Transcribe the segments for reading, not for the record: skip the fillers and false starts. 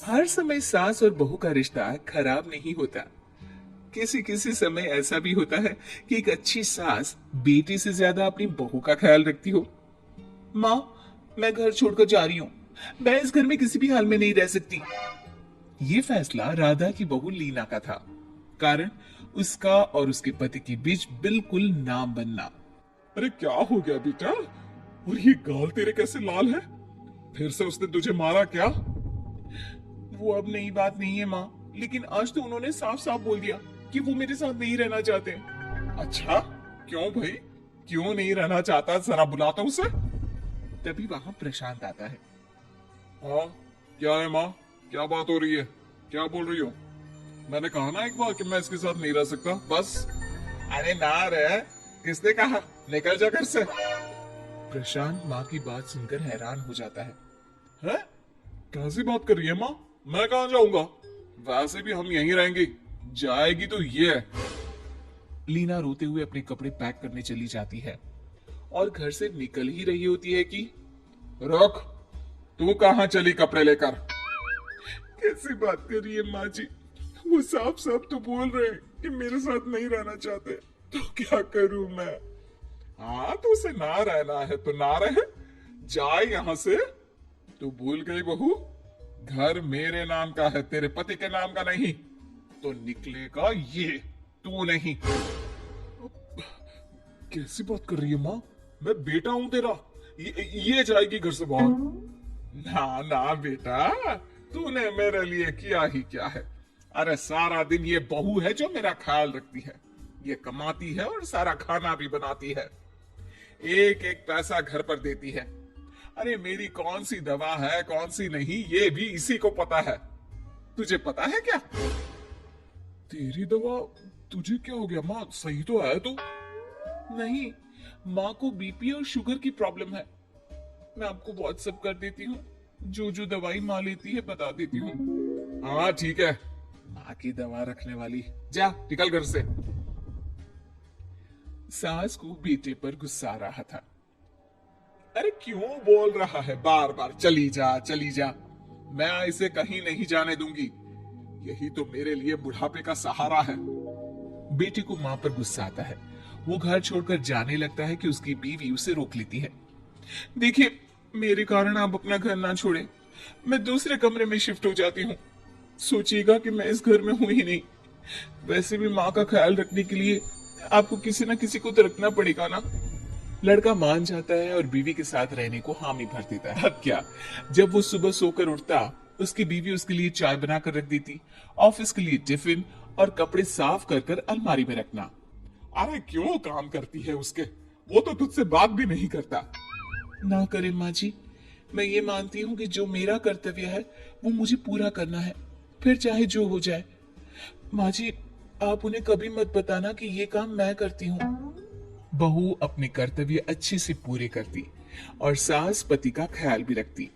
हर समय सास और बहू का रिश्ता खराब नहीं होता। किसी किसी समय ऐसा भी होता है कि एक अच्छी सास बेटी से ज्यादा अपनी बहू का ख्याल रखती हो। माँ, मैं घर छोड़कर जा रही हूँ। मैं इस घर में किसी भी हाल में नहीं रह सकती। ये फैसला राधा की बहू लीना का था। कारण उसका और उसके पति के बीच बिल्कुल ना बनना। अरे क्या हो गया बेटा? और ये गाल तेरे कैसे लाल है? फिर से उसने तुझे मारा क्या? वो अब नई बात नहीं है माँ, लेकिन आज तो उन्होंने साफ साफ बोल दिया कि वो मेरे साथ नहीं रहना चाहते। अच्छा, क्यों भाई? क्यों नहीं रहना चाहता? जरा बुलाता उसे। तभी वहां प्रशांत आता है। हाँ, क्या है माँ? क्या बात हो रही है? क्या बोल रही हो? मैंने कहा ना एक बार कि मैं इसके साथ नहीं रह सकता, बस। अरे ना रे, किसने कहा? निकल जा घर से। प्रशांत माँ की बात सुनकर हैरान हो जाता है। है? कैसी बात कर रही है माँ? मैं कहाँ जाऊंगा? वैसे भी हम यहीं रहेंगे। जाएगी तो ये है। लीना रोते हुए अपने कपड़े पैक करने चली जाती है और घर से निकल ही रही होती है कि रुक, तू कहाँ चली कपड़े लेकर? कैसी बात कर रही है माँ जी? वो साफ साफ तो बोल रहे हैं कि मेरे साथ नहीं रहना चाहते। तो क्या करूं मैं? हाँ, तो उसे ना रहना है तो ना रहे। जाए यहाँ से। तू भूल गई बहू, घर मेरे नाम का है, तेरे पति के नाम का नहीं। तो निकलेगा ये, तू नहीं। कैसी बात कर रही है माँ? मैं बेटा हूं तेरा। ये जाएगी घर से बाहर। ना ना बेटा, तूने मेरे लिए किया ही क्या है? अरे सारा दिन ये बहू है जो मेरा ख्याल रखती है। ये कमाती है और सारा खाना भी बनाती है। एक एक पैसा घर पर देती है। अरे मेरी कौन सी दवा है कौन सी नहीं, ये भी इसी को पता है। तुझे पता है क्या? तेरी दवा? तुझे क्या हो गया माँ? सही तो है तू? नहीं, माँ को बीपी और शुगर की प्रॉब्लम है। मैं आपको व्हाट्सएप कर देती हूँ। जो जो दवाई माँ लेती है बता देती हूँ। हाँ ठीक है। माँ की दवा रखने वाली, जा निकल घर से। सास को बेटे पर गुस्सा आ रहा था। अरे क्यों बोल रहा है बार बार चली जा चली जा? मैं इसे कहीं नहीं जाने दूंगी। यही तो मेरे लिए बुढ़ापे का सहारा है। बेटे को माँ पर गुस्सा आता है। वो घर छोड़कर जाने लगता है कि उसकी बीवी उसे रोक लेती है। देखिए, मेरे कारण आप अपना घर ना छोड़े। मैं दूसरे कमरे में शिफ्ट हो जाती हूँ। सोचिएगा कि मैं इस घर में हूं ही नहीं। वैसे भी माँ का ख्याल रखने के लिए आपको किसी ना किसी को तो रखना पड़ेगा ना। लड़का मान जाता है और बीवी के साथ रहने को हामी भर देता है। अब क्या, जब वो सुबह सोकर उठता, उसकी बीवी उसके लिए चाय बनाकर रख देती, ऑफिस के लिए टिफिन और कपड़े साफ कर कर अलमारी में रखना। अरे क्यों काम करती है उसके? वो तो तुझसे बात भी नहीं करता। ना करे माँ जी, मैं ये मानती हूँ कि जो मेरा कर्तव्य है वो मुझे पूरा करना है, फिर चाहे जो हो जाए। माँ जी, आप उन्हें कभी मत बताना कि ये काम मैं करती हूँ। बहू अपने कर्तव्य अच्छे से पूरे करती और सास पति का ख्याल भी रखती।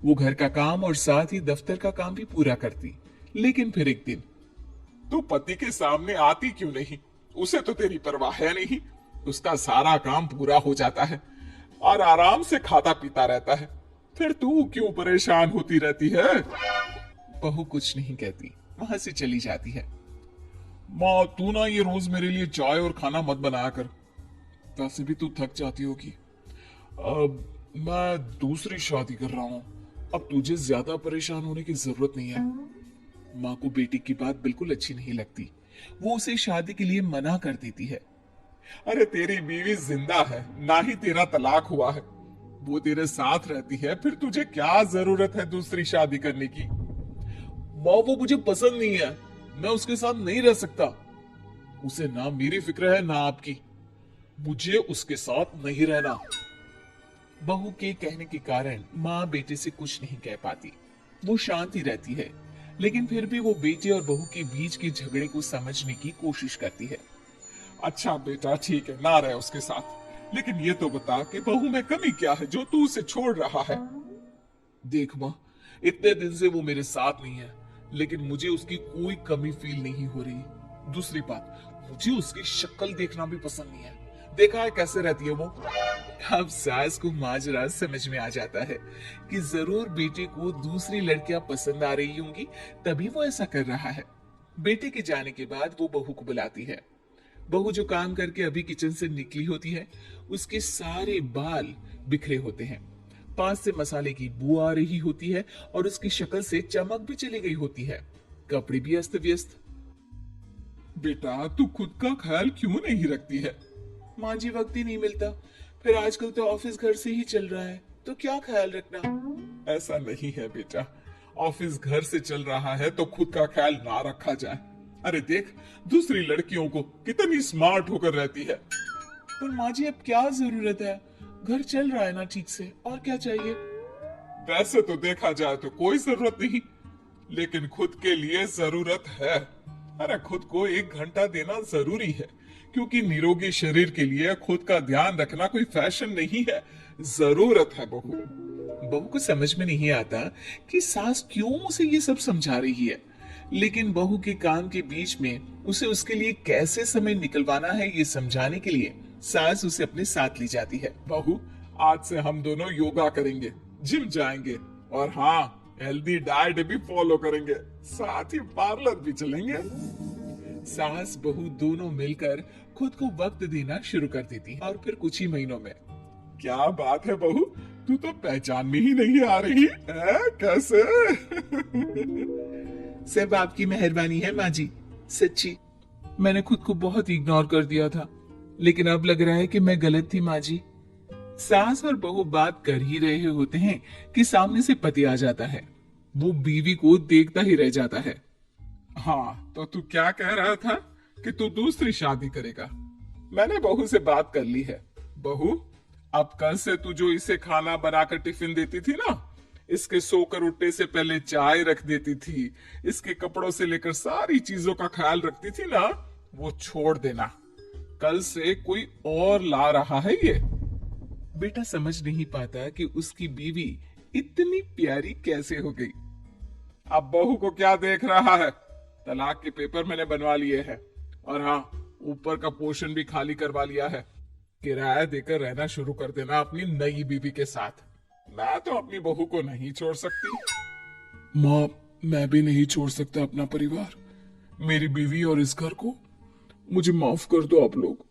वो घर का काम और साथ ही दफ्तर का काम भी पूरा करती। लेकिन फिर एक दिन, तू पति के सामने आती क्यों नहीं? उसे तो तेरी परवाह है नहीं। उसका सारा काम पूरा हो जाता है और आराम से खाता पीता रहता है। फिर तू क्यों परेशान होती रहती है? बहू कुछ नहीं कहती, वहां से चली जाती है। माँ, तू ना ये रोज मेरे लिए चाय और खाना मत बनाया कर। वैसे भी तू थक जाती होगी। अब मैं दूसरी शादी कर रहा हूँ। अब तुझे ज्यादा परेशान होने की जरूरत नहीं है। माँ को बेटी की बात बिल्कुल अच्छी नहीं लगती। वो उसे शादी के लिए मना कर देती है। अरे तेरी बीवी जिंदा है, ना ही तेरा तलाक हुआ है। वो तेरे साथ रहती है, फिर तुझे क्या जरूरत है दूसरी शादी करने की? माँ, वो मुझे पसंद नहीं है। मैं उसके साथ नहीं रह सकता। उसे ना मेरी फिक्र है ना आपकी। मुझे उसके साथ नहीं रहना। बहू के कहने के कारण माँ बेटे से कुछ नहीं कह पाती। वो शांत ही रहती है, लेकिन फिर भी वो बेटे और बहू के बीच के झगड़े को समझने की कोशिश करती है। अच्छा बेटा, ठीक है, ना रहे उसके साथ। लेकिन ये तो बता कि बहू में कमी क्या है जो तू उसे छोड़ रहा है? देख माँ, इतने दिन से वो मेरे साथ नहीं है, लेकिन मुझे उसकी कोई कमी फील नहीं हो रही। दूसरी बात, मुझे उसकी शक्ल देखना भी पसंद नहीं है। देखा है कैसे रहती है वो। अब सास को माजरा समझ में आ जाता है कि जरूर बेटे को दूसरी लड़कियां पसंद आ रही होंगी, तभी वो ऐसा कर रहा है। बेटे के जाने के बाद वो बहू को बुलाती है। बहू जो काम करके अभी किचन से निकली होती है, उसके सारे बाल बिखरे होते हैं, पास से मसाले की बू आ रही होती है और उसकी शक्ल से चमक भी चली गई होती है, कपड़े भी अस्त व्यस्त। बेटा तू खुद का ख्याल क्यों नहीं रखती है? माँ जी, वक्त ही नहीं मिलता, फिर आजकल तो ऑफिस घर से ही चल रहा है, तो क्या ख्याल रखना। ऐसा नहीं है बेटा, ऑफिस घर से चल रहा है तो खुद का ख्याल ना रखा जाए। अरे देख, दूसरी लड़कियों को कितनी स्मार्ट होकर रहती है। पर माँ जी, अब क्या जरूरत है, घर चल रहा है ना ठीक से, और क्या चाहिए। वैसे तो देखा जाए तो कोई जरूरत नहीं, लेकिन खुद के लिए जरूरत है। अरे खुद को 1 घंटा देना जरूरी है, क्योंकि निरोगी शरीर के लिए खुद का ध्यान रखना कोई फैशन नहीं है, जरूरत है बहू। बहू को समझ में नहीं आता कि सास क्यों उसे ये सब समझा रही है, लेकिन बहू के काम के बीच में उसे उसके लिए कैसे समय निकलवाना है ये समझाने के लिए सास उसे अपने साथ ली जाती है। बहू, आज से हम दोनों योगा करेंगे, जिम जाएंगे, और हाँ, हेल्दी डाइट भी फॉलो करेंगे, साथ ही पार्लर भी चलेंगे। सास बहू दोनों मिलकर खुद को वक्त देना शुरू कर देती है, और फिर कुछ ही महीनों में। क्या बात है बहू, तू तो पहचान में ही नहीं आ रही है, कैसे? सब आपकी मेहरबानी है माँ जी, सच्ची। मैंने खुद को बहुत इग्नोर कर दिया था, लेकिन अब लग रहा है कि मैं गलत थी माँ जी। सास और बहू बात कर ही रहे होते हैं कि सामने से पति आ जाता है। वो बीवी को देखता ही रह जाता है। हाँ, तो तू क्या कह रहा था कि तू दूसरी शादी करेगा? मैंने बहू से बात कर ली है। बहू, अब कल से तू जो इसे खाना बनाकर टिफिन देती थी ना, इसके सोकर उठने से पहले चाय रख देती थी, इसके कपड़ों से लेकर सारी चीजों का ख्याल रखती थी ना, वो छोड़ देना। कल से कोई और ला रहा है ये। बेटा समझ नहीं पाता कि उसकी बीवी इतनी प्यारी कैसे हो गई। अब बहू को क्या देख रहा है? तलाक के पेपर मैंने बनवा लिए हैं, और हाँ, ऊपर का पोर्शन भी खाली करवा लिया है। किराया देकर रहना शुरू कर देना अपनी नई बीवी के साथ। मैं तो अपनी बहू को नहीं छोड़ सकती। माँ, मैं भी नहीं छोड़ सकता अपना परिवार, मेरी बीवी और इस घर को। मुझे माफ कर दो आप लोग।